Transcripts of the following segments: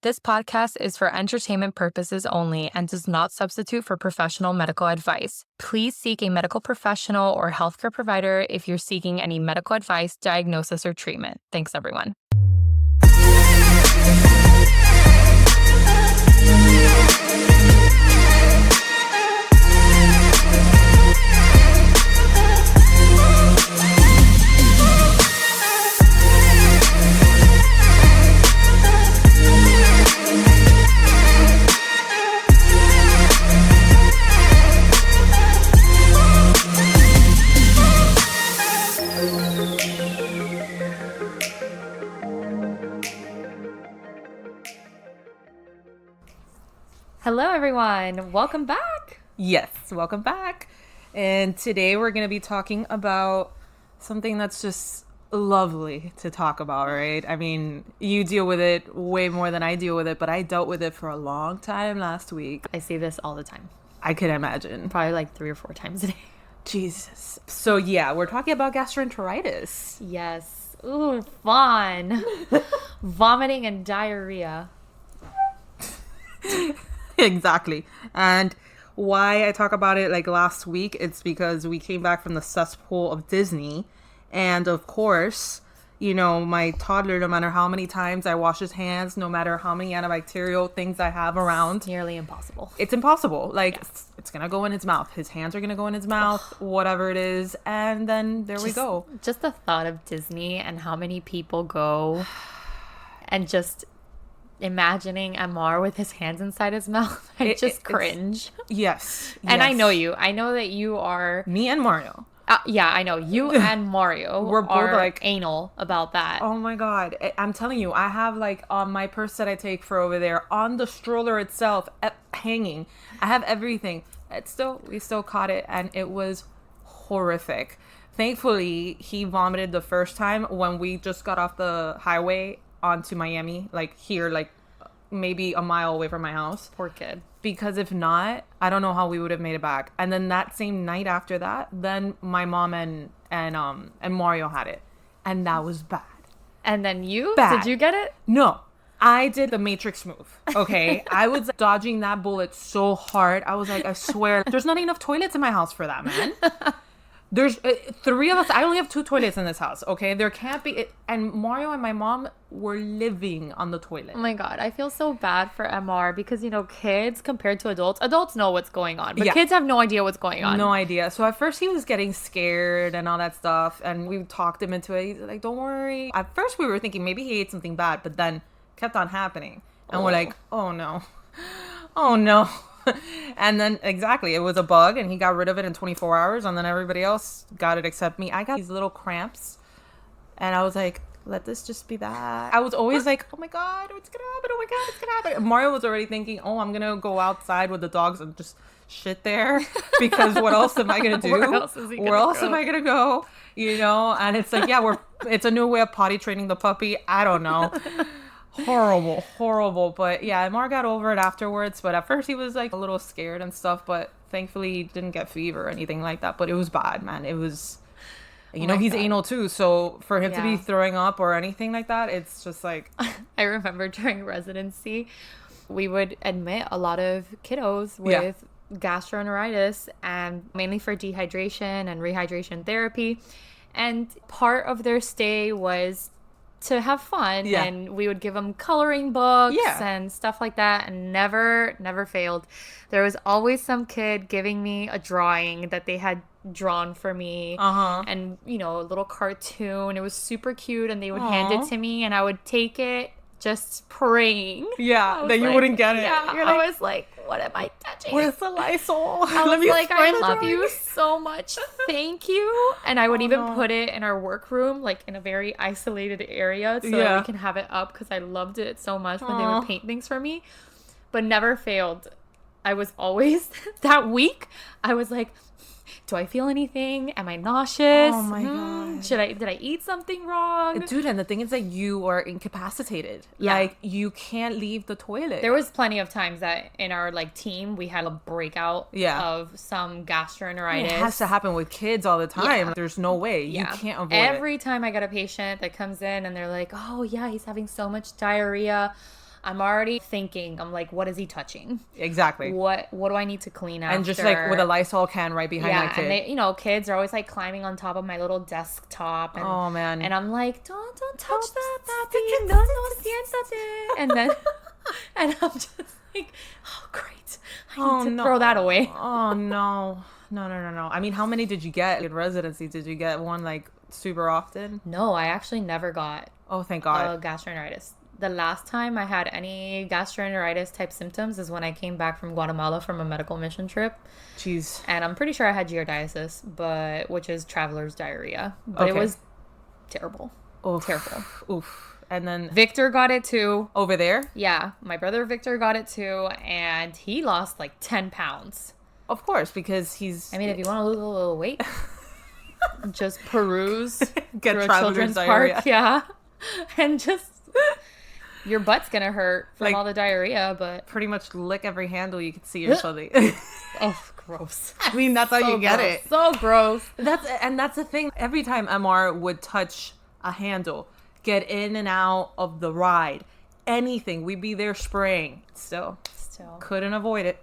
This podcast is for entertainment purposes only and does not substitute for professional medical advice. Please seek a medical professional or healthcare provider if you're seeking any medical advice, diagnosis, or treatment. Thanks, everyone. Hello, everyone. Welcome back. Yes, welcome back. And today we're going to be talking about something that's just lovely to talk about, right? I mean, you deal with it way more than I deal with it, but I dealt with it for a long time last week. I see this all the time. I could imagine. Probably like 3 or 4 times a day. Jesus. So yeah, we're talking about gastroenteritis. Yes. Ooh, fun. Vomiting and diarrhea. Exactly. And why I talk about it like last week, it's because we came back from the cesspool of Disney. And of course, you know, my toddler, no matter how many times I wash his hands, no matter how many antibacterial things I have around. It's nearly impossible. It's impossible. Like, yes. It's going to go in his mouth. His hands are going to go in his mouth, whatever it is. And then we go. Just the thought of Disney and how many people go and just imagining Amar with his hands inside his mouth, I just cringe. Yes. And I know you. I know that you are... Me and Mario. Yeah, I know. You and Mario We're both are like anal about that. Oh my God. I'm telling you, I have like on my purse that I take for over there, on the stroller itself, hanging. I have everything. We still caught it, and it was horrific. Thankfully, he vomited the first time when we just got off the highway onto Miami, like here, like maybe a mile away from my house. Poor kid. Because if not, I don't know how we would have made it back. And then that same night after that, then my mom and Mario had it, and that was bad. And then bad. Did you get it? No, I did the Matrix move. Okay, I was dodging that bullet so hard. I was like, I swear, there's not enough toilets in my house for that, man. There's 3 of us. I only have 2 toilets in this house. Okay, there can't be. And Mario and my mom were living on the toilet. Oh my God, I feel so bad for MR because, you know, kids compared to adults know what's going on, but kids have no idea what's going on. No idea. So at first he was getting scared and all that stuff, and we talked him into it. He's like, "Don't worry." At first we were thinking maybe he ate something bad, but then kept on happening, and we're like, "Oh no, oh no." And then exactly, it was a bug, and he got rid of it in 24 hours, and then everybody else got it except me. I got these little cramps, and I was like, let this just be that. I was always like, oh my God, what's gonna happen? Oh my God, what's gonna happen? And Mario was already thinking, oh, I'm gonna go outside with the dogs and just shit there, because what else am I gonna do? Where else am I gonna go? You know? And it's like, yeah, it's a new way of potty training the puppy. I don't know. Horrible. But yeah, Amar got over it afterwards. But at first he was like a little scared and stuff. But thankfully he didn't get fever or anything like that. But it was bad, man. It was, you know, he's anal too. So for him to be throwing up or anything like that, it's just like. I remember during residency, we would admit a lot of kiddos with gastroenteritis, and mainly for dehydration and rehydration therapy. And part of their stay was to have fun, and we would give them coloring books and stuff like that, and never failed. There was always some kid giving me a drawing that they had drawn for me, and, you know, a little cartoon. It was super cute, and they would hand it to me, and I would take it just praying. Yeah, that you wouldn't get it. Yeah, I was like, what am I touching? Where's the Lysol? I was like, I love you so much. Thank you. And I would even put it in our workroom, like in a very isolated area, so that we can have it up, because I loved it so much when they would paint things for me. But never failed. I was always, that week, I was like, do I feel anything? Am I nauseous? Oh my God. Did I eat something wrong? Dude, and the thing is that you are incapacitated. Yeah. Like, you can't leave the toilet. There was plenty of times that in our like team we had a breakout of some gastroenteritis. It has to happen with kids all the time. There's no way. You can't avoid it. Every time I get a patient that comes in and they're like, oh yeah, he's having so much diarrhea, I'm already thinking, I'm like, what is he touching? Exactly. What do I need to clean after? And just like with a Lysol can right behind that kid. And they, you know, kids are always like climbing on top of my little desktop. And, oh man. And I'm like, don't touch that, papi. No, siéntate. And then, and I'm just like, oh great, I need to throw that away. Oh no. No. I mean, how many did you get in residency? Did you get one like super often? No, I actually never got. Oh, thank God. Gastroenteritis. The last time I had any gastroenteritis type symptoms is when I came back from Guatemala from a medical mission trip. Jeez. And I'm pretty sure I had giardiasis, which is traveler's diarrhea. But it was terrible. Oof. Terrible. Oof. And then Victor got it too. Over there? Yeah. My brother Victor got it too. And he lost like 10 pounds. Of course, because he's... I mean, if you want to lose a little weight, just peruse Get through a traveler's children's diarrhea. park. Yeah. And just... Your butt's gonna hurt from all the diarrhea, but... Pretty much lick every handle you could see your belly. Oh, gross. I mean, that's how you get it. So gross. That's the thing. Every time MR would touch a handle, get in and out of the ride, anything, we'd be there spraying. Still. Couldn't avoid it.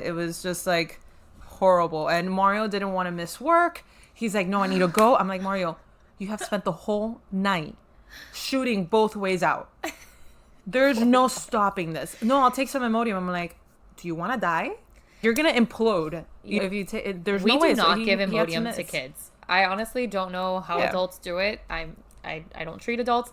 It was just like horrible. And Mario didn't want to miss work. He's like, no, I need to go. I'm like, Mario, you have spent the whole night shooting both ways out. There's no stopping this. No, I'll take some Imodium. I'm like, do you want to die? You're gonna implode if you take. There's no way. We do not give Imodium to kids. I honestly don't know how adults do it. I don't treat adults,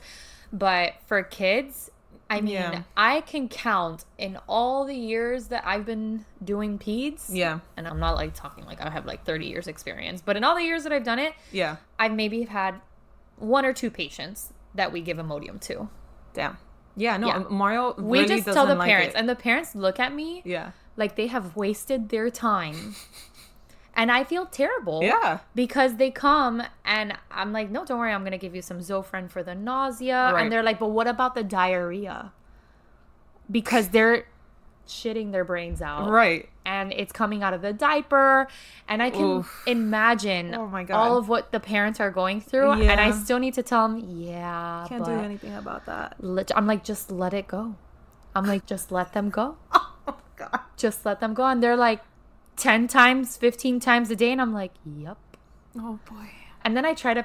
but for kids, I mean, I can count in all the years that I've been doing peds. Yeah, and I'm not like talking like I have like 30 years experience, but in all the years that I've done it, I've maybe had 1 or 2 patients that we give Imodium to. Damn. Yeah, no, Mario really we just tell the like parents, it. and the parents look at me like they have wasted their time. And I feel terrible. Yeah. Because they come and I'm like, no, don't worry, I'm going to give you some Zofran for the nausea. Right. And they're like, but what about the diarrhea? Because they're shitting their brains out. Right. And it's coming out of the diaper. And I can imagine all of what the parents are going through. Yeah. And I still need to tell them, can't do anything about that. I'm like, just let it go. I'm like, just let them go. Oh, God. Just let them go. And they're like, 10 times, 15 times a day. And I'm like, yep. Oh, boy. And then I try to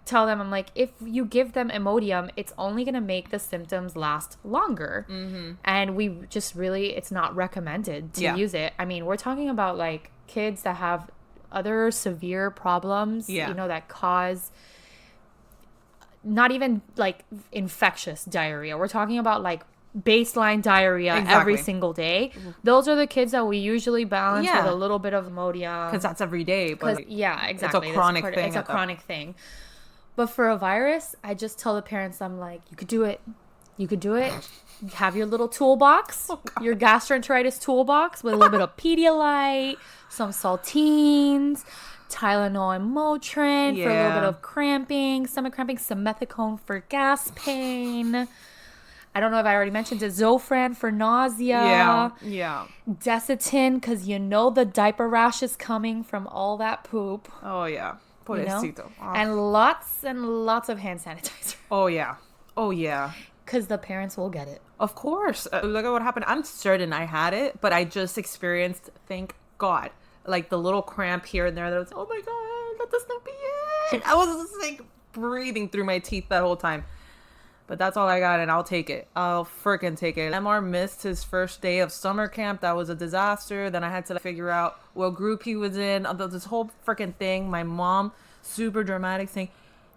tell them, I'm like, if you give them Imodium, it's only going to make the symptoms last longer. Mm-hmm. And we just really, it's not recommended to use it. I mean, we're talking about like kids that have other severe problems, you know, that cause not even like infectious diarrhea. We're talking about like baseline diarrhea every single day. Those are the kids that we usually balance with a little bit of Imodium. Because that's every day. But exactly. It's a chronic thing. It's a chronic thing. But for a virus, I just tell the parents, I'm like, you could do it. You could do it. Have your little toolbox, your gastroenteritis toolbox with a little bit of Pedialyte, some saltines, Tylenol and Motrin for a little bit of cramping, stomach cramping, simethicone for gas pain. I don't know if I already mentioned it. Zofran for nausea. Yeah. Desitin, because you know the diaper rash is coming from all that poop. Oh, yeah. Pobrecito. You know? And lots of hand sanitizer. Oh, yeah. Because the parents will get it. Of course. Look at what happened. I'm certain I had it, but I just experienced, thank God, like the little cramp here and there. That was, oh, my God, let this not be it. I was just like breathing through my teeth that whole time. But that's all I got, and I'll take it. I'll freaking take it. MR missed his first day of summer camp. That was a disaster. Then I had to figure out what group he was in. This whole freaking thing. My mom, super dramatic, saying,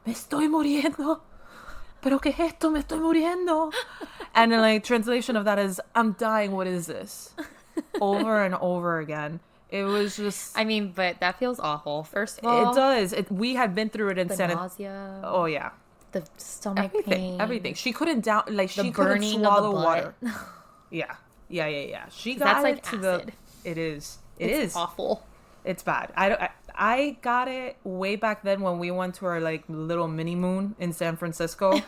"Me estoy muriendo. Pero qué es esto? Me estoy muriendo." And then, like, translation of that is, "I'm dying. What is this?" Over and over again. It was just... I mean, but that feels awful. First of all. It does. We had been through it in the nausea. Oh, yeah. The stomach pain. Everything. She couldn't down, like, she couldn't swallow water. Yeah. She got that's like it to acid. It is. It's awful. It's bad. I got it way back then when we went to our, like, little mini moon in San Francisco.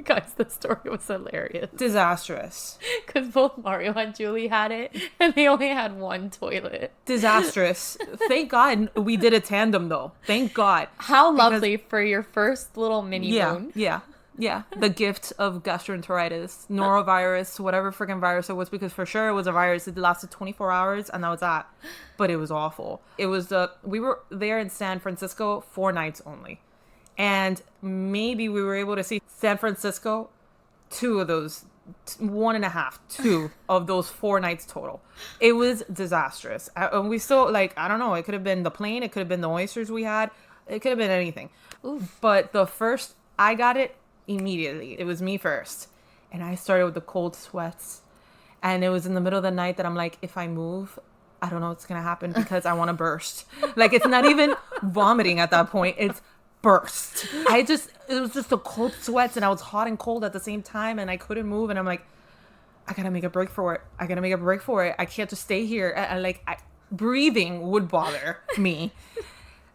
Guys, the story was hilarious. Disastrous. Because both Mario and Julie had it, and they only had one toilet. Disastrous. Thank God we did a tandem, though. Thank God. How lovely for your first little mini moon. Yeah. Yeah, the gift of gastroenteritis, norovirus, whatever freaking virus it was, because for sure it was a virus. It lasted 24 hours and that was that. But it was awful. We were there in San Francisco 4 nights only. And maybe we were able to see San Francisco 2 of those, 1.5, 2 of those 4 nights total. It was disastrous. And we still, like, I don't know, it could have been the plane, it could have been the oysters we had, it could have been anything. Ooh. But I got it immediately. It was me first. And I started with the cold sweats. And it was in the middle of the night that I'm like, if I move, I don't know what's going to happen because I want to burst. Like, it's not even vomiting at that point. It's burst. It was just the cold sweats and I was hot and cold at the same time and I couldn't move. And I'm like, I got to make a break for it. I can't just stay here. Breathing would bother me.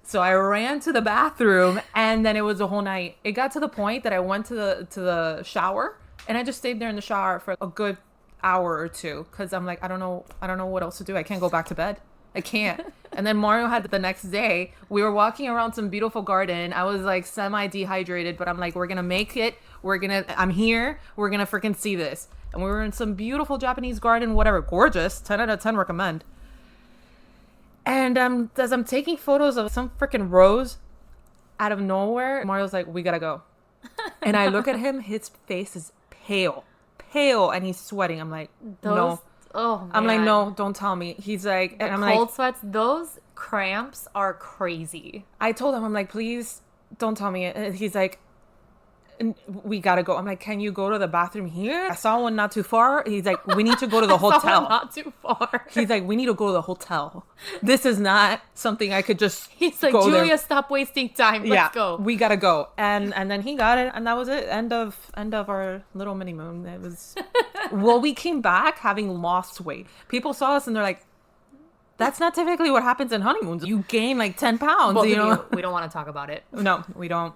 So I ran to the bathroom and then it was a whole night. It got to the point that I went to the shower and I just stayed there in the shower for a good hour or two because I'm like, I don't know what else to do. I can't go back to bed. I can't. And then Mario had the next day. We were walking around some beautiful garden. I was like semi-dehydrated, but I'm like, we're going to make it. I'm here. We're going to freaking see this. And we were in some beautiful Japanese garden, whatever, gorgeous. 10 out of 10 recommend. And as I'm taking photos of some freaking rose out of nowhere, Mario's like, we gotta go. And I look at him, his face is pale, and he's sweating. I'm like, no. Oh, man. I'm like, no, don't tell me. He's like, and I'm like, cold sweats, those cramps are crazy. I told him, I'm like, please don't tell me. And he's like, we gotta go. I'm like, can you go to the bathroom here? I saw one not too far. He's like, we need to go to the hotel. Not too far. He's like, we need to go to the hotel. This is not something I could just He's like, go Julia, there. stop wasting time. Let's go. We gotta go. And then he got it, and that was it. End of our little mini moon. It was well, we came back having lost weight. People saw us and they're like, that's not typically what happens in honeymoons. You gain like 10 pounds. Well, we don't want to talk about it. No, we don't.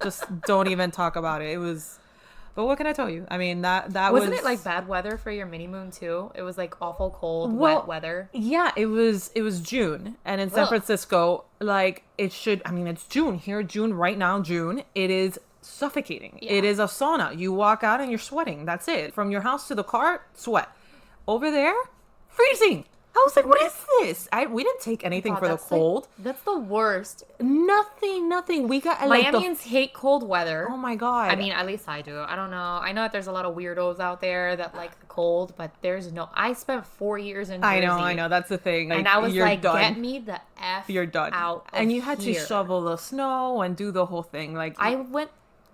Just don't even talk about it. It was, but what can I tell you? I mean, that wasn't it like bad weather for your mini moon too? It was like awful cold, wet weather. Yeah, it was June, and in San Francisco, like it's June here, June right now, June. It is suffocating. Yeah. It is a sauna. You walk out and you're sweating. That's it. From your house to the car, sweat. Over there, freezing. I was like, what is this? We didn't take anything for the cold. That's the worst. Nothing. We got Miamians hate cold weather. Oh my God. I mean, at least I do. I don't know. I know that there's a lot of weirdos out there that like the cold, but I spent 4 years in Jersey. I know. That's the thing. Like, and I was like, done. get me the F You're done. out of And you had here. to shovel the snow and do the whole thing. Like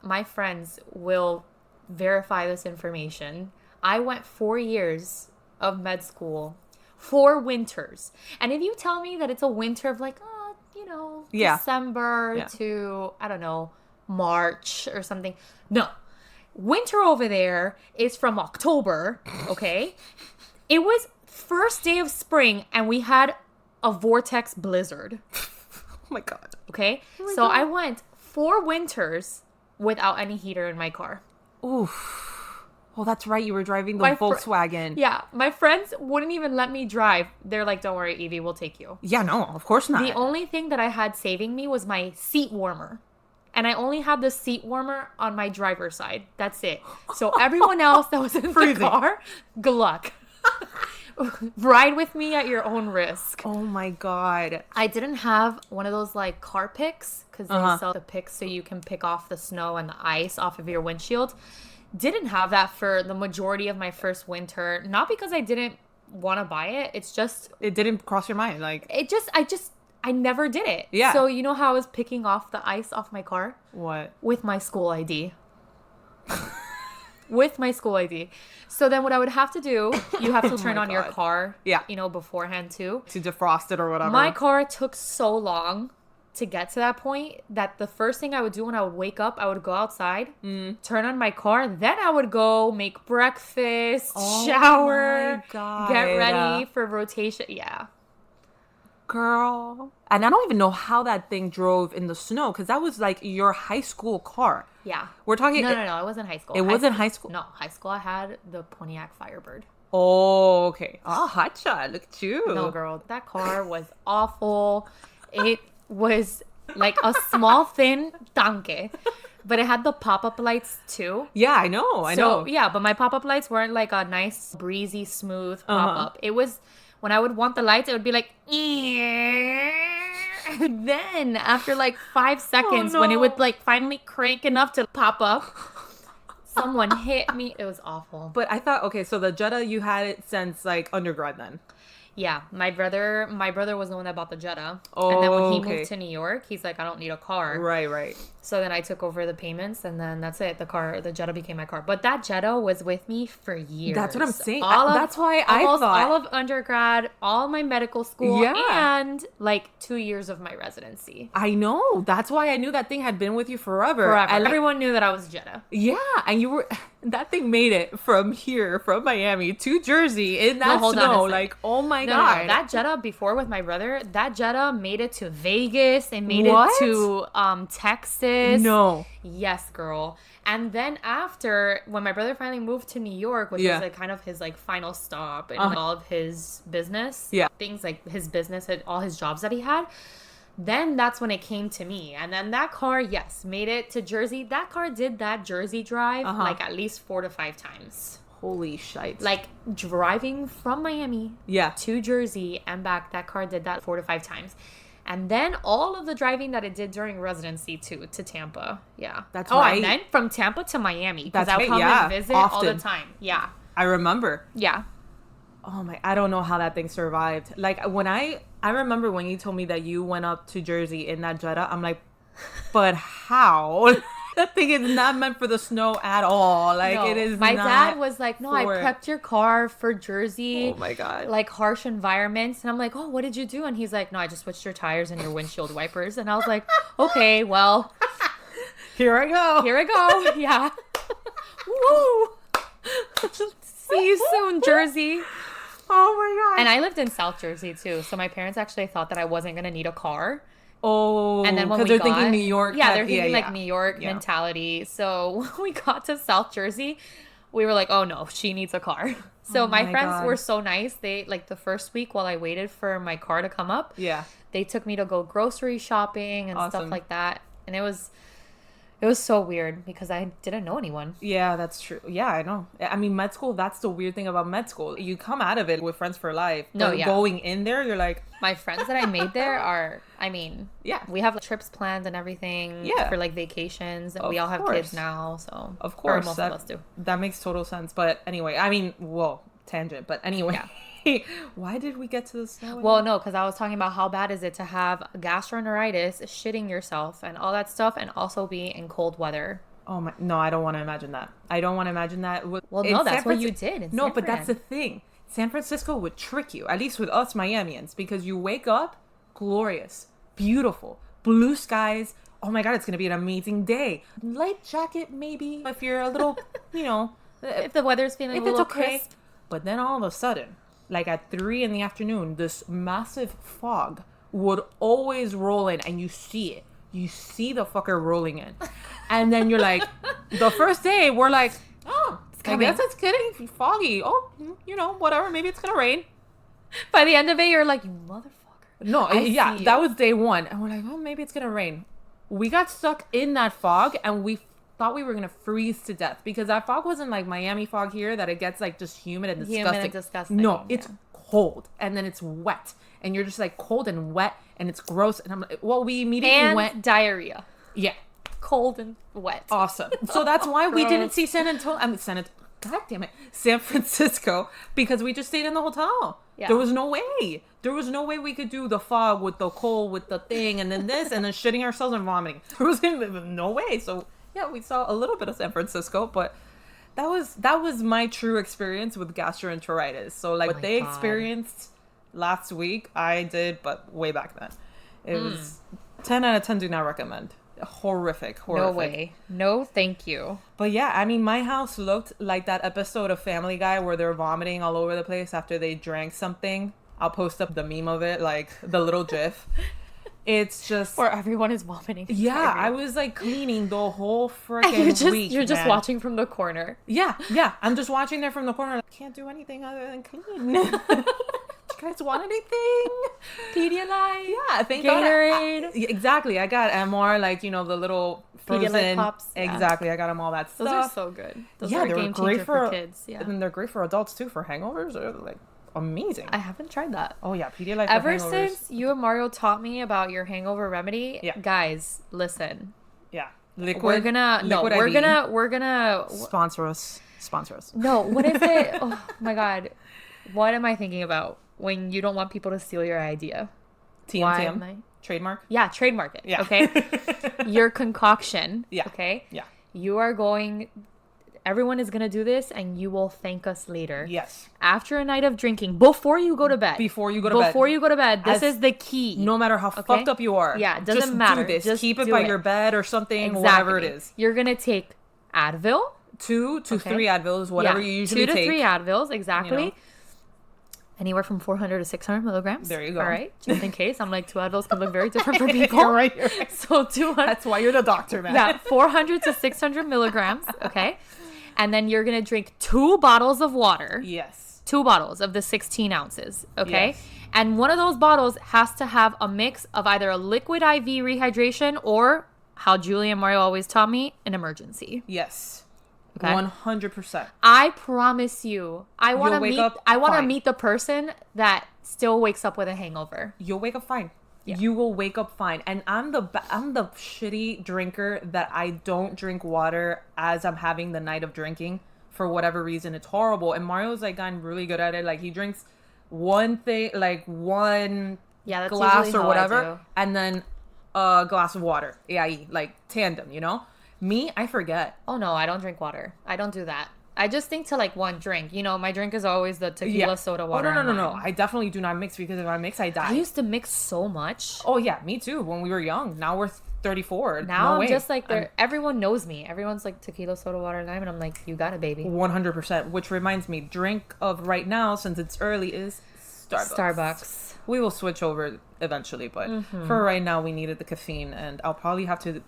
my friends will verify this information. I went 4 years of med school. 4 winters. And if you tell me that it's a winter of like, December to, I don't know, March or something. No. Winter over there is from October, okay? It was first day of spring and we had a vortex blizzard. Oh my God. Okay? So I went 4 winters without any heater in my car. Oof. Oh, that's right. You were driving the Volkswagen. Yeah. My friends wouldn't even let me drive. They're like, don't worry, Evie, we'll take you. Yeah, no, of course not. The only thing that I had saving me was my seat warmer. And I only had the seat warmer on my driver's side. That's it. So everyone else that was in the car, good luck. Ride with me at your own risk. Oh my God. I didn't have one of those like car picks because they sell the picks so you can pick off the snow and the ice off of your windshield. Didn't have that for the majority of my first winter. Not because I didn't want to buy it. It's just... It didn't cross your mind. Like... I never did it. Yeah. So you know how I was picking off the ice off my car? What? With my school ID. With my school ID. So then what I would have to do, you have to turn on your car, beforehand too. To defrost it or whatever. My car took so long to get to that point that the first thing I would do when I would wake up, I would go outside, turn on my car, then I would go make breakfast, shower, get ready for rotation. Yeah. Girl. And I don't even know how that thing drove in the snow because that was like your high school car. Yeah. We're talking... No, it wasn't high school. It wasn't high school? No, high school I had the Pontiac Firebird. Oh, okay. Oh, hotshot. Look at you. No, girl. That car was awful. It was like a small thin tanque, but it had the pop-up lights too. Yeah, I know. So yeah, but my pop-up lights weren't like a nice breezy smooth pop-up. It was when I would want the lights, it would be like and then after like 5 seconds, when it would like finally crank enough to pop up, someone hit me. It was awful. But I thought, okay, so the Jetta, you had it since like undergrad then. Yeah, my brother was the one that bought the Jetta. Oh, and then when he moved to New York, he's like, I don't need a car. Right. So then I took over the payments, and then that's it. The Jetta became my car. But that Jetta was with me for years. That's what I'm saying. That's why I thought all of undergrad, all of my medical school, Yeah. and like 2 years of my residency. I know. That's why I knew that thing had been with you forever. And everyone knew that I was Jetta. Yeah, and you were that thing made it from Miami to Jersey in that snow. Like, oh my God. No, that Jetta before with my brother, that Jetta made it to Vegas. It made What? it to Texas. No. Yes, girl. And then after, when my brother finally moved to New York, which was like kind of his like final stop in all of his business, things like his business, all his jobs that he had, then that's when it came to me. And then that car, yes, made it to Jersey. That car did that Jersey drive like at least 4 to 5 times. Holy shite. Like driving from Miami to Jersey and back, that car did that 4 to 5 times. And then all of the driving that it did during residency too, to Tampa. Yeah. That's right. And then from Tampa to Miami. Because That's I would come and visit all the time. Yeah. I remember. Yeah. Oh my, I don't know how that thing survived. Like when I remember when you told me that you went up to Jersey in that Jetta, I'm like, but how? That thing is not meant for the snow at all. Like it is My not dad was like, no, I prepped your car for Jersey. Oh my God. Like harsh environments. And I'm like, oh, what did you do? And he's like, no, I just switched your tires and your windshield wipers. And I was like, okay, well. Here I go. Yeah. Woo. See you soon, Jersey. Oh my God. And I lived in South Jersey too. So my parents actually thought that I wasn't going to need a car. Oh, and then when they're thinking New York. Yeah, they're thinking like New York mentality. So when we got to South Jersey, we were like, oh no, she needs a car. So my friends were so nice. They like the first week while I waited for my car to come up. Yeah. They took me to go grocery shopping and stuff like that. And it was so weird because I didn't know anyone. Yeah, that's true. Yeah, I know. I mean, med school, that's the weird thing about med school. You come out of it with friends for life. But going in there, you're like... My friends that I made there are, I mean... Yeah. We have trips planned and everything for like vacations. And we all have kids now, so... Of course. Or most of us do. That makes total sense. But anyway, I mean, whoa, tangent. But anyway... Yeah. Why did we get to the snow? Well, no, because I was talking about how bad is it to have gastroenteritis, shitting yourself, and all that stuff, and also be in cold weather. Oh my! No, I don't want to imagine that. Well, no, that's what you did. No, but that's the thing. San Francisco would trick you, at least with us Miamians, because you wake up glorious, beautiful, blue skies. Oh my God, it's gonna be an amazing day. Light jacket, maybe, if you're a little, if the weather's feeling a little crisp. But then all of a sudden, like at 3 p.m, this massive fog would always roll in, and you see it. You see the fucker rolling in. And then you're like, the first day, we're like, oh, I guess it's getting foggy. Oh, whatever. Maybe it's going to rain. By the end of it, you're like, you motherfucker. No, that was day 1. And we're like, oh, maybe it's going to rain. We got stuck in that fog, and we thought we were going to freeze to death, because that fog wasn't like Miami fog here that it gets like just humid and disgusting. No, it's cold, and then it's wet, and you're just like cold and wet, and it's gross. And I'm like, well, we immediately went diarrhea. Yeah, cold and wet. Awesome. So that's why we didn't see God damn it, San Francisco, because we just stayed in the hotel. Yeah. There was no way we could do the fog with the cold, with the thing, and then this, and then shitting ourselves and vomiting. There was no way. So yeah, we saw a little bit of San Francisco, but that was my true experience with gastroenteritis. So like what they experienced last week, I did, but way back then. It was 10 out of 10 do not recommend. Horrific. No way. No, thank you. But yeah, I mean, my house looked like that episode of Family Guy where they're vomiting all over the place after they drank something. I'll post up the meme of it, like the little gif. It's just where everyone is vomiting. Yeah, I was like cleaning the whole freaking week. You're just watching from the corner. Yeah. I'm just watching there from the corner. I can't do anything other than clean. guys want anything? Pedialyte. Yeah, thank Gatorade. God. Exactly. I got MR, like, the little frozen. Pedialyte pops. Yeah. Exactly. I got them all that stuff. Those are so good. Those yeah, are a they're game great changer for kids. Yeah. And they're great for adults too. For hangovers, they're like amazing. I haven't tried that. Oh yeah, Pedialyte for Ever hangovers. since you and Mario taught me about your hangover remedy, Yeah. guys, listen. Yeah. Liquid. We're gonna sponsor us. No, what is it? Oh my god. What am I thinking about when you don't want people to steal your idea? TM. Trademark? Yeah, trademark it. Yeah. Okay. Your concoction. Yeah. Okay. Yeah. Everyone is going to do this and you will thank us later. Yes. After a night of drinking, before you go to bed. This is the key. No matter how fucked up you are. Yeah, it doesn't matter. Do this. Just keep it by your bed or something, exactly. whatever it is. You're going to take Advil. 2 to 3 Advils, whatever you usually take. 2 to 3 Advils, exactly. Anywhere from 400 to 600 milligrams. There you go. All right. Just in case. I'm like, 2 Advils can look very different for people. You're right. So 200. That's why you're the doctor, man. Yeah, 400 to 600 milligrams. Okay. And then you're going to drink 2 bottles of water. Yes. 2 bottles of the 16 ounces. Okay. Yes. And one of those bottles has to have a mix of either a liquid IV rehydration or, how Julie and Mario always taught me, an emergency. Yes. Okay. 100%. I promise you, I want to fine. meet the person that still wakes up with a hangover. You'll wake up fine. Yeah. You will wake up fine. And I'm the shitty drinker that I don't drink water as I'm having the night of drinking for whatever reason. It's horrible. And Mario's like gotten really good at it. Like he drinks one thing, like one that's glass or how whatever, and then a glass of water. AIE, like tandem, Me, I forget. Oh no, I don't drink water. I don't do that. I just think to like one drink. My drink is always the tequila soda water. Oh, no. I definitely do not mix because if I mix, I die. I used to mix so much. Oh yeah, me too. When we were young. Now we're 34. Now I'm just like, everyone knows me. Everyone's like tequila soda water lime, and I'm like, you got it, baby. 100%. Which reminds me, drink of right now, since it's early, is Starbucks. We will switch over eventually, but for right now, we needed the caffeine, and I'll probably have to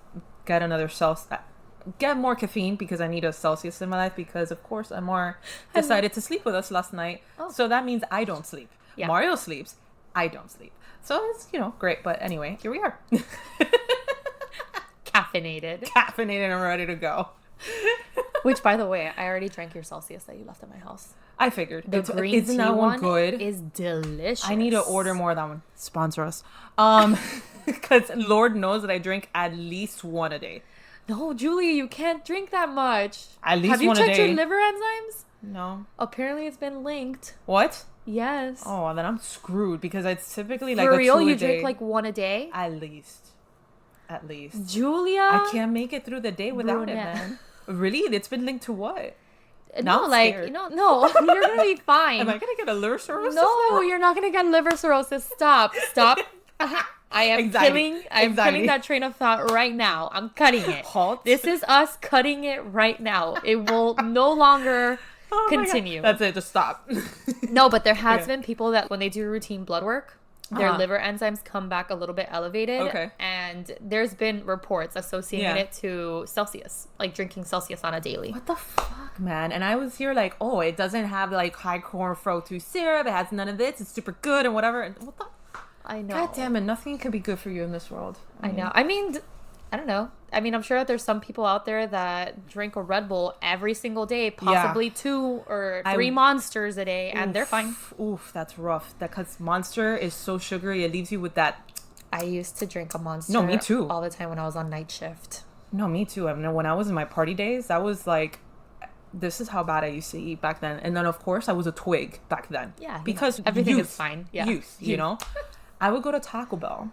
get more caffeine because I need a Celsius in my life because, of course, Amar decided to sleep with us last night. Oh. So that means I don't sleep. Yeah. Mario sleeps. I don't sleep. So it's, great. But anyway, here we are. Caffeinated and ready to go. Which, by the way, I already drank your Celsius that you left at my house. I figured. The green isn't tea that one good? Is delicious. I need to order more of that one. Sponsor us. Because Lord knows that I drink at least one a day. No, Julie, you can't drink that much. At least one a day. Have you checked your liver enzymes? No. Apparently it's been linked. What? Yes. Oh, well, then I'm screwed because it's typically like For a real, 2 a you day. drink like 1 a day? At least. Julia? I can't make it through the day without it, man. Really? It's been linked to what? No, like, no, you're gonna be fine. Am I gonna get a liver cirrhosis? No, you're not gonna get liver cirrhosis. Stop. I am killing that train of thought right now. I'm cutting it. Halt. This is us cutting it right now. It will no longer continue. That's it. Just stop. No, but there has been people that when they do routine blood work, their liver enzymes come back a little bit elevated. Okay. And there's been reports associating it to Celsius, like drinking Celsius on a daily. What the fuck, man? And I was here like, oh, it doesn't have like high corn fructose syrup. It has none of this. It's super good and whatever. And what the? I know. God damn it. Nothing can be good for you in this world. I know. I mean, I don't know. I mean, I'm sure that there's some people out there that drink a Red Bull every single day, possibly 2 or 3 Monsters a day, and they're fine. Oof, that's rough. Because Monster is so sugary, it leaves you with that. I used to drink a Monster. No, me too. All the time when I was on night shift. No, me too. I mean, when I was in my party days, I was like, this is how bad I used to eat back then. And then, of course, I was a twig back then. Yeah. Because everything is fine. Yeah. Youth, you know? I would go to Taco Bell.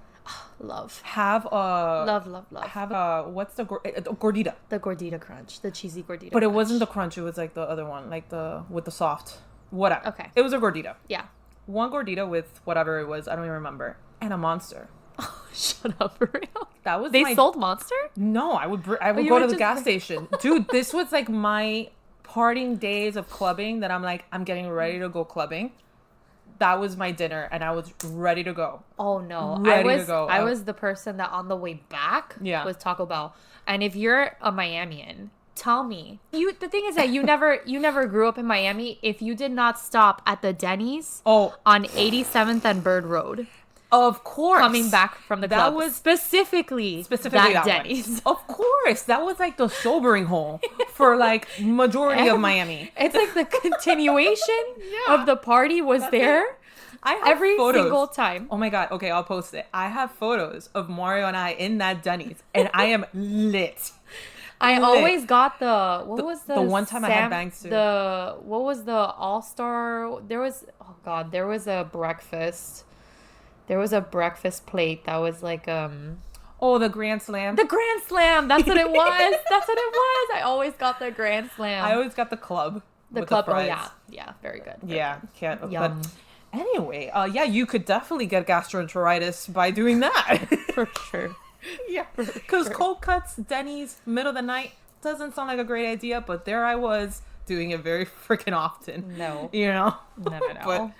Love. Have a... Love. Have a... What's the... gordita. The gordita crunch. The cheesy gordita But it wasn't the crunch. It was like the other one. Like the... With the soft... Whatever. Okay. It was a gordita. Yeah. One gordita with whatever it was. I don't even remember. And a Monster. Oh, shut up, for real? That was They sold Monster? No, I would go to the gas station. Dude, this was like my parting days of clubbing that I'm like, I'm getting ready to go clubbing. That was my dinner, and I was ready to go. Oh, no. Ready to go. I was the person that on the way back was Taco Bell. And if you're a Miamian, tell me. The thing is that you never grew up in Miami if you did not stop at the Denny's on 87th and Bird Road. Of course. Coming back from the club. That was specifically that Denny's. Of course. That was like the sobering hole for like majority of Miami. It's like the continuation of the party was there. I have every photos. Single time. Oh my God. Okay, I'll post it. I have photos of Mario and I in that Denny's and I am lit. I always got the one time I had bangs too. What was the All-Star? There was a breakfast. There was a breakfast plate that was like the Grand Slam. The Grand Slam. That's what it was. That's what it was. I always got the Grand Slam. I always got the club. The club. Oh yeah, very good. Can't. Yum. But anyway, you could definitely get gastroenteritis by doing that. For sure. Yeah, because cold cuts, Denny's, middle of the night doesn't sound like a great idea, but there I was doing it very freaking often. No, No. But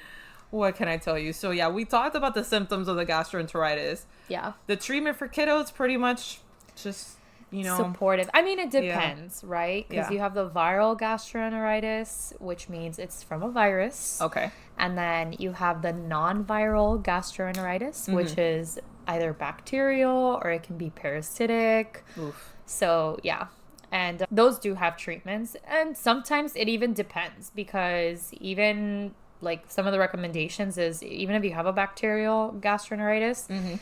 what can I tell you? So yeah, we talked about the symptoms of the gastroenteritis. Yeah. The treatment for kiddos pretty much just, supportive. I mean, it depends, right? Because you have the viral gastroenteritis, which means it's from a virus. Okay. And then you have the non-viral gastroenteritis, which is either bacterial or it can be parasitic. Oof. So yeah. And those do have treatments. And sometimes it even depends because even like some of the recommendations is even if you have a bacterial gastroenteritis,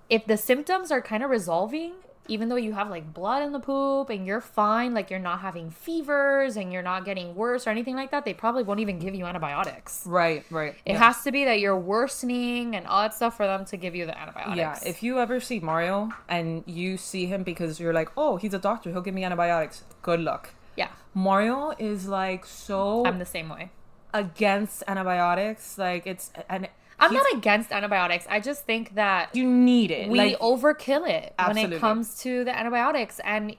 if the symptoms are kind of resolving, even though you have like blood in the poop and you're fine, like you're not having fevers and you're not getting worse or anything like that, they probably won't even give you antibiotics. Right. It has to be that you're worsening and all that stuff for them to give you the antibiotics. Yeah, if you ever see Mario and you see him because you're like, oh, he's a doctor, he'll give me antibiotics. Good luck. Yeah. Mario is like so... I'm the same way. Against antibiotics. Like I'm not against antibiotics. I just think that you need it. We overkill it absolutely. When it comes to the antibiotics. And,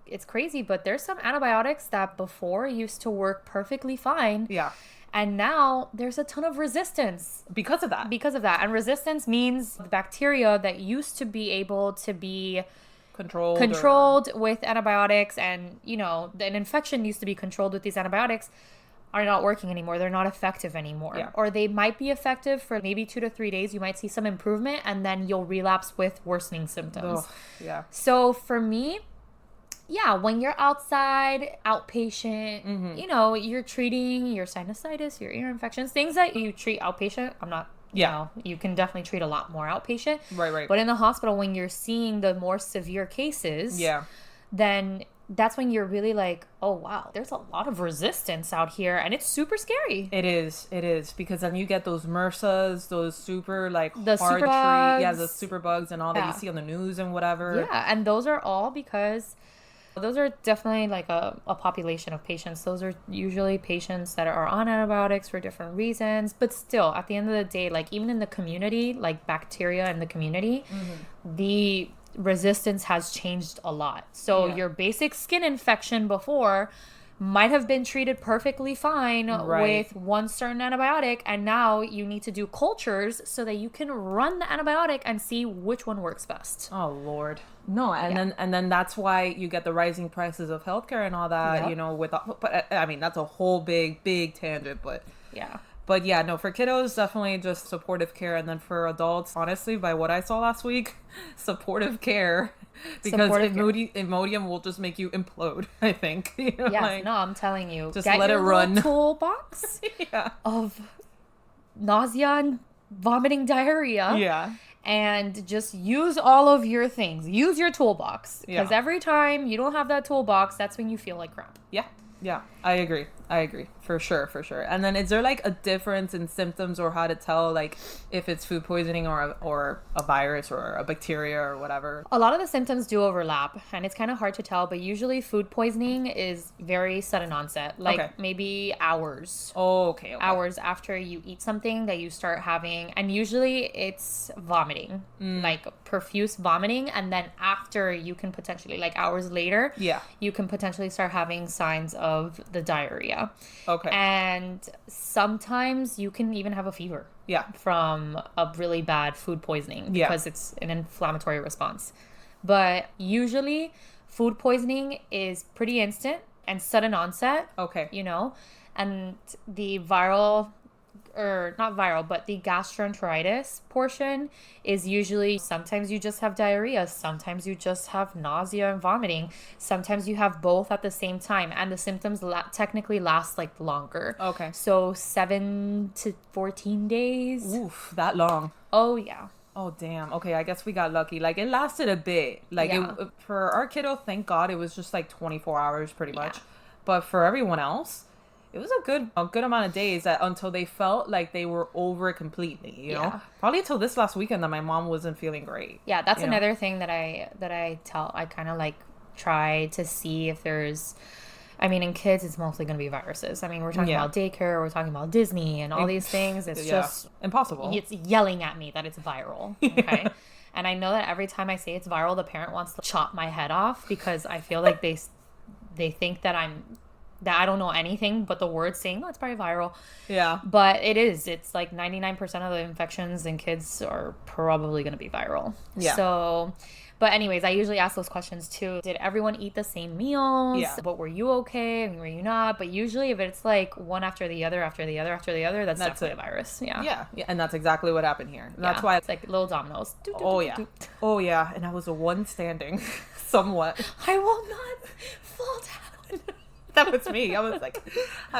it's crazy, but there's some antibiotics that before used to work perfectly fine. Yeah. And now there's a ton of resistance. Because of that. And resistance means the bacteria that used to be able to be controlled with antibiotics and, an infection used to be controlled with these antibiotics are not working anymore. They're not effective anymore. Yeah. Or they might be effective for maybe 2 to 3 days. You might see some improvement and then you'll relapse with worsening symptoms. Ugh, yeah. So for me, when you're outside, outpatient, you're treating your sinusitis, your ear infections, things that you treat outpatient. You can definitely treat a lot more outpatient. Right. But in the hospital, when you're seeing the more severe cases, then that's when you're really like, oh, wow, there's a lot of resistance out here. And it's super scary. It is. Because then you get those MRSAs, those super like the hard super bugs. Yeah, the super bugs and all that you see on the news and whatever. Yeah, and those are all because... Those are definitely like a population of patients. Those are usually patients that are on antibiotics for different reasons. But still, at the end of the day, like even in the community, like bacteria in the community, the resistance has changed a lot. So your basic skin infection before might have been treated perfectly fine with one certain antibiotic, and now you need to do cultures so that you can run the antibiotic and see which one works best. Oh Lord. No, and then that's why you get the rising prices of healthcare and all that, but I mean that's a whole big tangent, but But yeah, no, for kiddos, definitely just supportive care. And then for adults, honestly, by what I saw last week, supportive care. Because Imodium will just make you implode, I think. I'm telling you. Just let it run. Toolbox of nausea and vomiting diarrhea. Yeah. And just use all of your things. Use your toolbox. Because every time you don't have that toolbox, that's when you feel like crap. Yeah, I agree. For sure. And then is there like a difference in symptoms or how to tell like if it's food poisoning or a virus or a bacteria or whatever? A lot of the symptoms do overlap and it's kind of hard to tell, but usually food poisoning is very sudden onset, like maybe hours. Oh, okay. Hours after you eat something that you start having, and usually it's vomiting, like profuse vomiting, and then after you can potentially, like hours later, you can potentially start having signs of the diarrhea. Okay. And sometimes you can even have a fever. From a really bad food poisoning because it's an inflammatory response. But usually Food poisoning is pretty instant and sudden onset. Okay. You know, and the viral, or not viral, but the gastroenteritis portion is usually sometimes you just have diarrhea, sometimes you just have nausea and vomiting, sometimes you have both at the same time, and the symptoms technically last like longer. Okay. So 7 to 14 days. Oof, that long. Oh, yeah. Oh, damn. Okay, I guess we got lucky. Like, it lasted a bit. Like, Yeah. for our kiddo, thank God, it was just like 24 hours pretty much. Yeah. But for everyone else, it was a good amount of days until they felt like they were over it completely, you know? Yeah. Probably until this last weekend that my mom wasn't feeling great. Yeah, that's you know? another thing that I kind of like try to see if there's, I mean, in kids, it's mostly going to be viruses. I mean, we're talking about daycare, we're talking about Disney and all these things. It's just impossible. It's yelling at me that it's viral. Okay. And I know that every time I say it's viral, the parent wants to chop my head off because I feel like they think that I don't know anything but the words saying, oh, it's probably viral. Yeah. But it is. It's like 99% of the infections in kids are probably going to be viral. Yeah. So, but anyways, I usually ask those questions too. Did everyone eat the same meals? Yeah. But were you okay? And were you not? But usually if it's like one after the other, after the other, after the other, that's definitely a virus. Yeah. Yeah. And that's exactly what happened here. That's why. It's like little dominoes. Oh, yeah. Oh, yeah. And I was the one standing somewhat. I will not fall down. That was me. I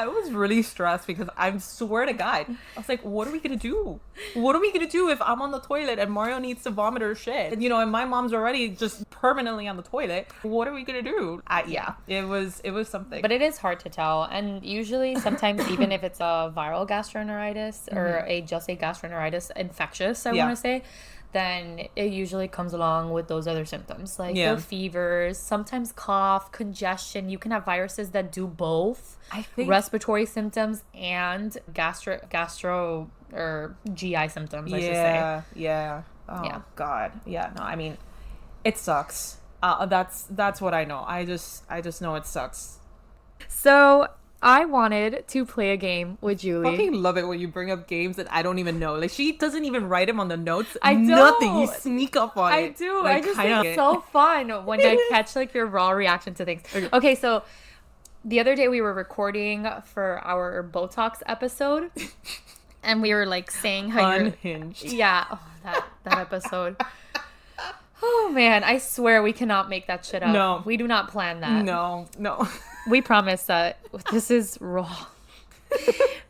was really stressed because I swear to God, I was like, what are we going to do? What are we going to do if I'm on the toilet and Mario needs to vomit or shit? And, you know, and my mom's already just permanently on the toilet. What are we going to do? Yeah, it was something. But it is hard to tell. And usually sometimes even if it's a viral gastroenteritis or just a gastroenteritis infectious, I want to say, then it usually comes along with those other symptoms like the fevers, sometimes cough, congestion. You can have viruses that do both. I think respiratory symptoms and gastro or GI symptoms, I should say. Yeah. Oh, God. Yeah, no, I mean, it sucks. That's what I know. I just know it sucks. So I wanted to play a game with Julie. I fucking love it when you bring up games that I don't even know. Like, she doesn't even write them on the notes. I don't. Nothing. You sneak up on it. I do. Like, I just think it's so fun when you catch like your raw reaction to things. Okay, so the other day we were recording for our Botox episode, and we were like saying how Unhinged. Yeah, that episode. Oh man, I swear we cannot make that shit up. No. We do not plan that. No. We promise that this is raw.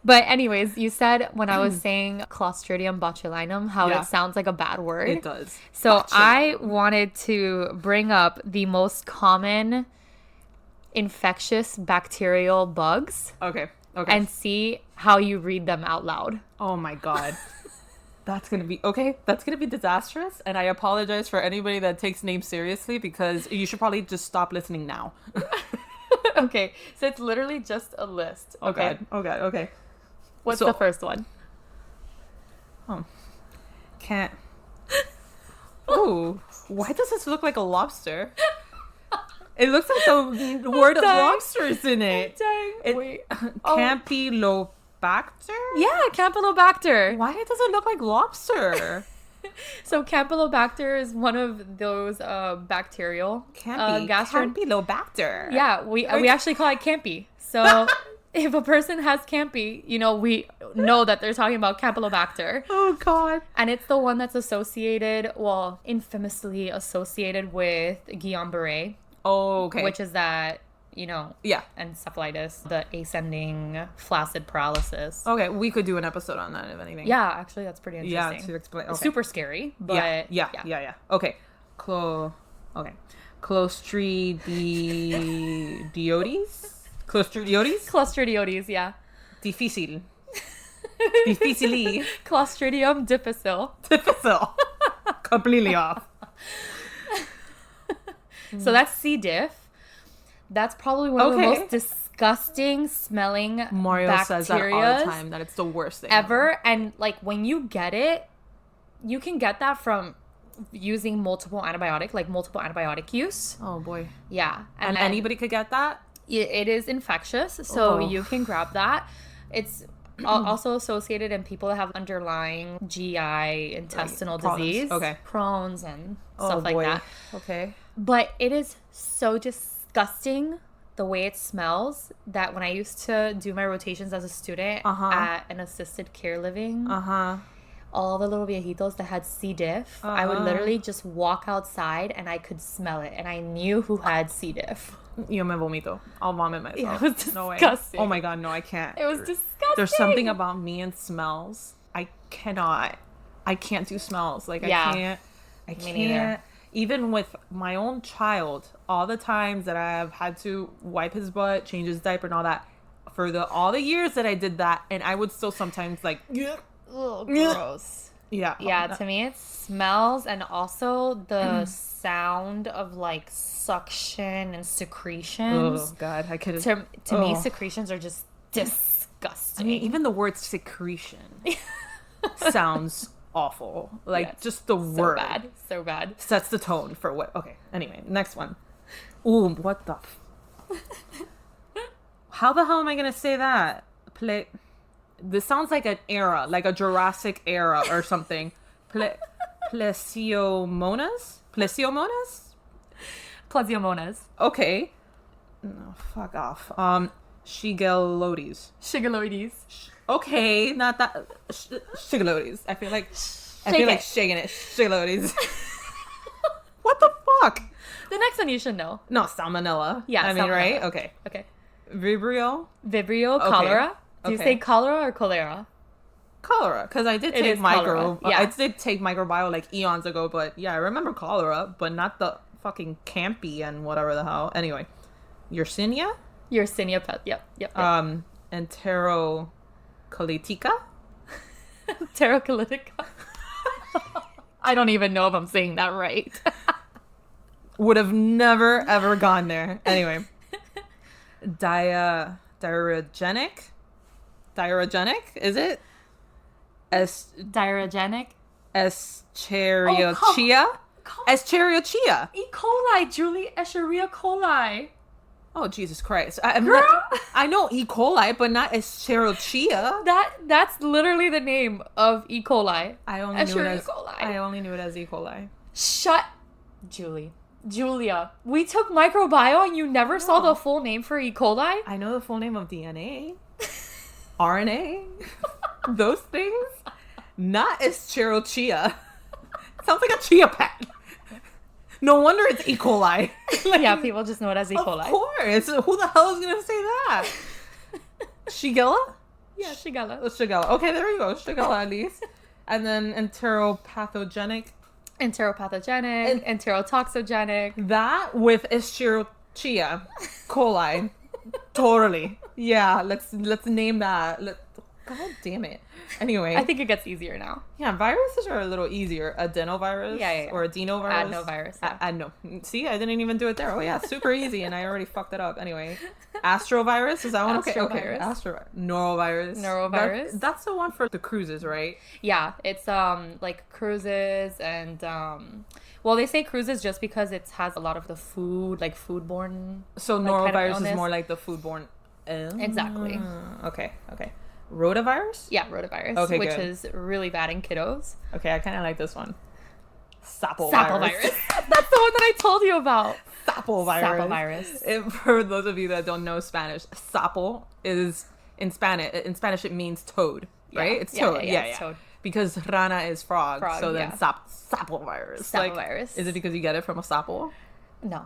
But anyways, you said when I was saying Clostridium botulinum, how it sounds like a bad word. It does. So I wanted to bring up the most common infectious bacterial bugs. Okay. And see how you read them out loud. Oh my God. That's going to be disastrous. And I apologize for anybody that takes names seriously because you should probably just stop listening now. Okay. So it's literally just a list. Okay. Okay. What's the first one? Can't. Ooh. Why does this look like a lobster? It looks like the word lobster is in it. Dang. Wait. Campylobacter? Yeah, Campylobacter. Why does it look like lobster? So Campylobacter is one of those bacterial Campylobacter. Yeah, we actually call it Campy. So if a person has Campy, you know, we know that they're talking about Campylobacter. Oh God. And it's the one that's infamously associated with Guillain-Barré. Oh, okay. Which is that, you know, encephalitis, the ascending flaccid paralysis. Okay, we could do an episode on that if anything. Yeah, actually, that's pretty interesting. Yeah, to explain. Okay. Super scary, but yeah. Okay, Clostridioides, yeah. Difficile. Difficile. Clostridium difficile. Completely off. So that's C. diff. That's probably one of the most disgusting smelling Mario says that all the time, that it's the worst thing ever. And like when you get it, you can get that from using multiple antibiotic use. Oh boy. Yeah. And anybody could get that? It is infectious, so you can grab that. It's also associated in people that have underlying GI intestinal disease. Okay. Crohn's and stuff like that. Okay. But it is so disgusting the way it smells that when I used to do my rotations as a student at an assisted care living, all the little viejitos that had C. diff, I would literally just walk outside and I could smell it. And I knew who had C. diff. Yo me vomito. I'll vomit myself. Yeah, it was disgusting. No way. Oh my God, no, I can't. It was disgusting. There's something about me and smells. I can't do smells. Like, I can't. Neither. Even with my own child, all the times that I have had to wipe his butt, change his diaper and all that, for all the years that I did that, and I would still sometimes like, ugh, gross. Yeah. Yeah, to me it smells, and also the sound of like suction and secretions. Oh God, I could. To me, secretions are just disgusting. I mean, even the word secretion sounds awful. Like, yes, just the word. So bad. Sets the tone for what. Okay, anyway, next one. Ooh, what the. How the hell am I gonna say that? This sounds like an era, like a Jurassic era or something. Plesiomonas? Plesiomonas. Okay. No, fuck off. Shigalotes. Okay, not that. Shigalotes. I feel like shaking it. Shigalotes. What the fuck? The next one you should know. No, salmonella. Yeah, I mean, salmonella. right? Okay. Vibrio, cholera. Do you Okay. say cholera or cholera? cholera. Because I did It take is cholera, yeah. I did take microbiome like eons ago, but yeah, I remember cholera, but not the fucking campy and whatever the hell. Anyway, Yersinia, Yersinia pet. Yep. enterocolitica. Pterocholitica. I don't even know if I'm saying that right. Would have never ever gone there. Anyway, diarrhegenic. Is it? Diarrhegenic. Escherichia. Escherichia. E. coli, Julie. Escherichia coli. Oh, Jesus Christ. Girl. I know E. coli, but not Escherichia. That's literally the name of E. coli. I only knew it as E. coli. Shut, Julia. We took microbiome and you never saw the full name for E. coli? I know the full name of DNA, RNA, those things. Not Escherichia. Sounds like a chia pet. No wonder it's E. coli. Yeah, people just know it as E. coli. Of course. Who the hell is going to say that? Shigella? Yeah, Shigella. Shigella. Okay, there we go. Shigella at least. And then enteropathogenic. Enterotoxogenic. That with Escherichia coli. Totally. Yeah, let's name that. God damn it. Anyway. I think it gets easier now. Yeah, viruses are a little easier. Adenovirus. Yeah. Or adenovirus. Adenovirus. Yeah. See, I didn't even do it there. Oh yeah, super easy, and I already fucked it up. Anyway, astrovirus, is that one? Okay. Norovirus. That's the one for the cruises, right? Yeah, it's like cruises and well, they say cruises just because it has a lot of the food, like foodborne. So norovirus is more like the foodborne. Exactly. Okay. Rotavirus? Yeah, rotavirus, okay, which good. is really bad in kiddos. Okay, I kind of like this one. Sapovirus. That's the one that I told you about. Sapovirus. For those of you that don't know Spanish, sapo is in Spanish it means toad, right? Yeah. It's toad. It's toad. Because rana is frog, so then yeah. sapovirus. Sapovirus. Like, is it because you get it from a sapo? No.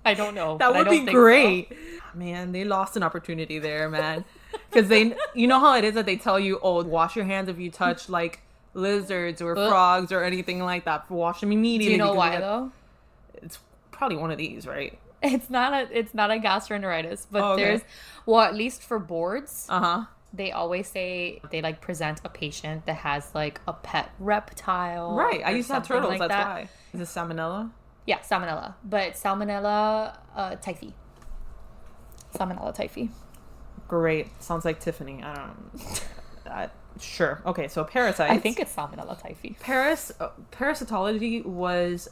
I don't know. That would be great. So. Man, they lost an opportunity there, man. Because you know how it is that they tell you, oh, wash your hands if you touch like lizards or frogs or anything like that. Wash them immediately. Do you know why though? It's probably one of these, right? It's not a gastroenteritis, but there's, well, at least for boards, they always say they like present a patient that has like a pet reptile. Right. I used to have turtles. Like that's that. why. Is it salmonella? Yeah, salmonella, but salmonella typhi. Salmonella typhi. Great. Sounds like Tiffany. I don't know. Sure. Okay, so parasites. I think it's salmonella typhi. Parasitology was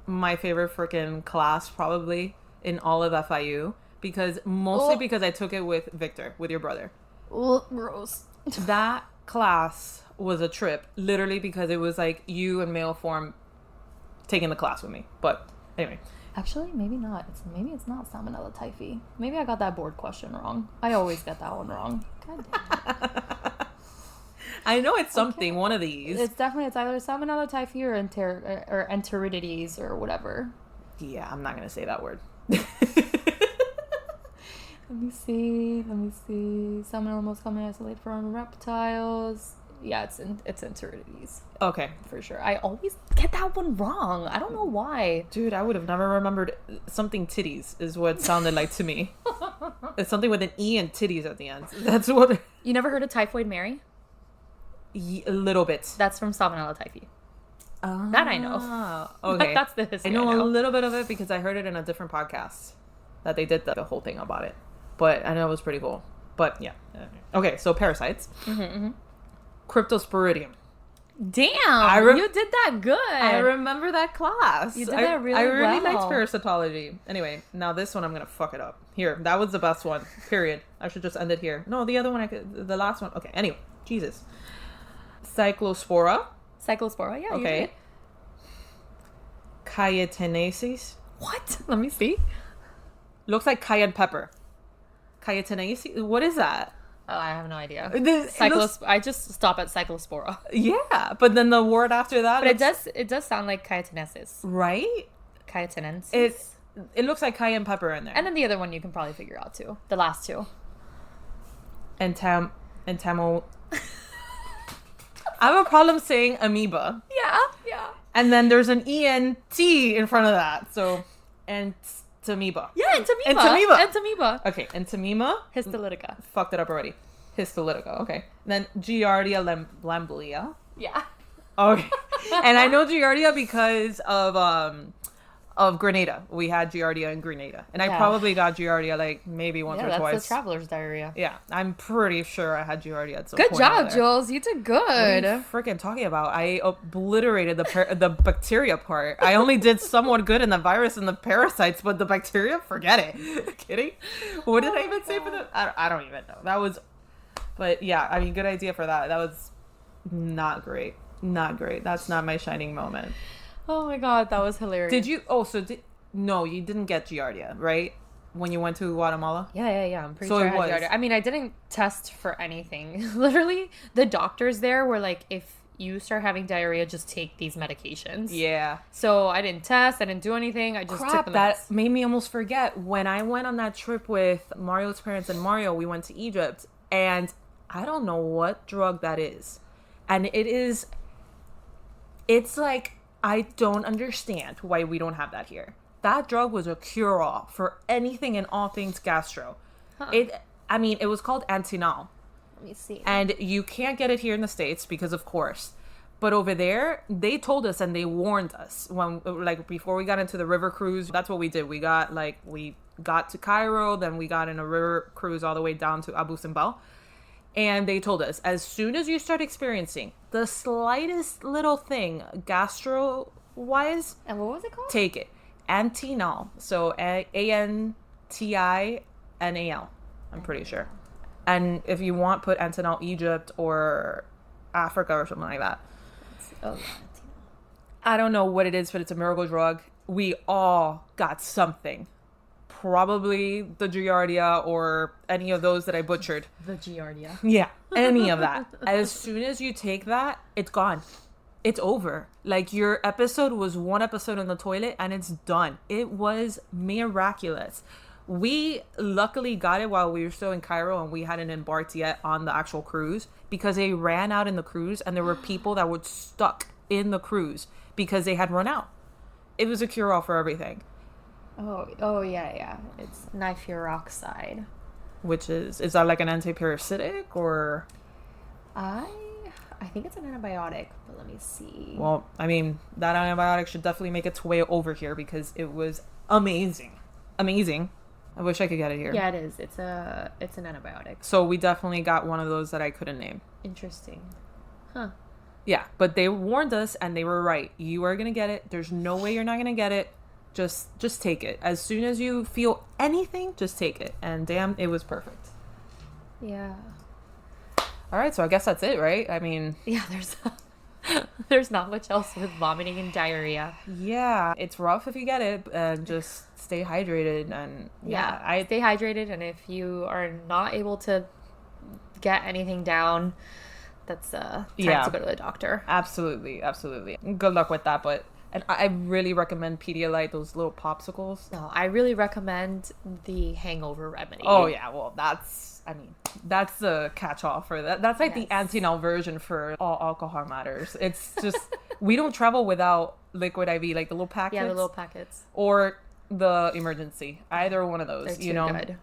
my favorite freaking class probably in all of FIU because I took it with Victor, with your brother. Gross. That class was a trip, literally, because it was like you and male form taking the class with me. But anyway. Actually, maybe not. Maybe it's not Salmonella typhi. Maybe I got that board question wrong. I always get that one wrong. God damn it. I know it's something, one of these. It's either Salmonella typhi or Enteritis or whatever. Yeah, I'm not going to say that word. Let me see. Salmonella most commonly isolated from reptiles. Yeah, it's Enteritis. Okay. For sure. I always get that one wrong. I don't know why. Dude, I would have never remembered something titties is what it sounded like to me. It's something with an E and titties at the end. That's what... You never heard of Typhoid Mary? A little bit. That's from Salmonella typhi. That I know. Okay. That's the history. I know a little bit of it because I heard it in a different podcast that they did the whole thing about it. But I know it was pretty cool. But yeah. Okay, so parasites. Cryptosporidium. Damn, you did that good. I remember that class. You did that really well. I really liked parasitology. Anyway, now this one I'm going to fuck it up. Here, that was the best one. Period. I should just end it here. No, the other one, the last one. Okay, anyway. Jesus. Cyclospora, yeah. Okay. Cayetanensis. What? Let me see. Looks like cayenne pepper. Cayetanensis? What is that? Oh, I have no idea. Looks... I just stop at Cyclospora. Yeah, but then the word after that. But it does sound like Cayetanensis. Right? Cayetanensis. It looks like cayenne pepper in there. And then the other one you can probably figure out too. The last two. Entamo. I have a problem saying amoeba. Yeah. And then there's an ENT in front of that. So, entamoeba. Yeah, entamoeba. Okay, entamoeba. Histolytica. Fucked it up already. Histolytica. Okay. Then Giardia lamblia. Yeah. Okay. And I know Giardia because of Grenada. We had Giardia in Grenada. And I probably got Giardia like maybe once or twice. That's the traveler's diarrhea. Yeah. I'm pretty sure I had Giardia at some point. Good job, Jules. You did good. What are you freaking talking about? I obliterated the bacteria part. I only did somewhat good in the virus and the parasites, but the bacteria, forget it. Kidding? What did I even say for the... I don't even know. That was... But yeah, I mean, good idea for that. That was not great. Not great. That's not my shining moment. Oh my god, that was hilarious. Did you... Oh, so no, you didn't get Giardia, right? When you went to Guatemala? Yeah. I'm pretty sure I had Giardia. I mean, I didn't test for anything. Literally, the doctors there were like, if you start having diarrhea, just take these medications. Yeah. So I didn't test. I didn't do anything. I just took them. That made me almost forget. When I went on that trip with Mario's parents and Mario, we went to Egypt. And I don't know what drug that is. And it's like... I don't understand why we don't have that here. That drug was a cure-all for anything and all things gastro. Huh. It was called Antinol. Let me see. And you can't get it here in the States because, of course. But over there, they told us and they warned us before we got into the river cruise. That's what we did. We got to Cairo, then we got in a river cruise all the way down to Abu Simbel. And they told us, as soon as you start experiencing the slightest little thing gastro-wise... And what was it called? Take it. Antinol. So Antinal. I'm pretty sure. And if you want, put Antinol Egypt or Africa or something like that. I don't know what it is, but it's a miracle drug. We all got something. Probably the Giardia or any of those that I butchered. The Giardia. Yeah, any of that. As soon as you take that, it's gone. It's over. Like, your episode was one episode in the toilet and it's done. It was miraculous. We luckily got it while we were still in Cairo and we hadn't embarked yet on the actual cruise because they ran out in the cruise and there were people that were stuck in the cruise because they had run out. It was a cure-all for everything. Oh yeah. It's nifuroxide. Which is that like an antiparasitic or? I think it's an antibiotic, but let me see. Well, I mean, that antibiotic should definitely make its way over here because it was amazing. Amazing. I wish I could get it here. Yeah, it is. It's an antibiotic. So we definitely got one of those that I couldn't name. Interesting. Huh. Yeah, but they warned us and they were right. You are going to get it. There's no way you're not going to get it. Just take it. As soon as you feel anything, just take it. And damn, it was perfect. Yeah. All right, so I guess that's it, right? I mean... Yeah, there's... There's not much else with vomiting and diarrhea. Yeah, it's rough if you get it, and just stay hydrated. And I stay hydrated, and if you are not able to get anything down, that's time to go to the doctor. Absolutely. Good luck with that, but and I really recommend Pedialyte, those little popsicles. No, I really recommend the hangover remedy. Oh yeah, well that's the catch-all for that. That's like the anti-nal version for all alcohol matters. It's just we don't travel without liquid IV, like the little packets. Yeah, the little packets. Or the emergency. Either one of those. They're too good.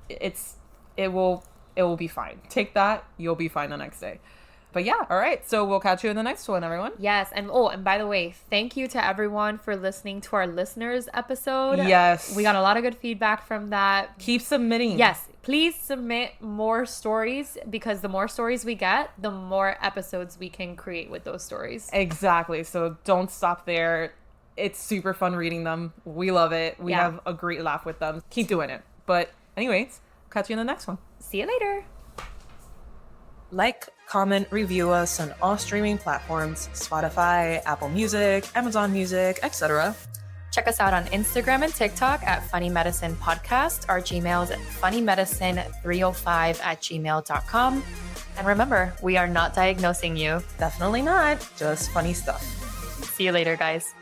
It will be fine. Take that, you'll be fine the next day. But yeah, all right. So we'll catch you in the next one, everyone. Yes. And by the way, thank you to everyone for listening to our listeners episode. Yes. We got a lot of good feedback from that. Keep submitting. Yes. Please submit more stories, because the more stories we get, the more episodes we can create with those stories. Exactly. So don't stop there. It's super fun reading them. We love it. We have a great laugh with them. Keep doing it. But anyways, catch you in the next one. See you later. Like, comment, review us on all streaming platforms: Spotify, Apple Music, Amazon Music, etc. Check us out on Instagram and TikTok at Funny Medicine Podcast. Our Gmail is funnymedicine305@gmail.com. And remember, we are not diagnosing you. Definitely not. Just funny stuff. See you later, guys.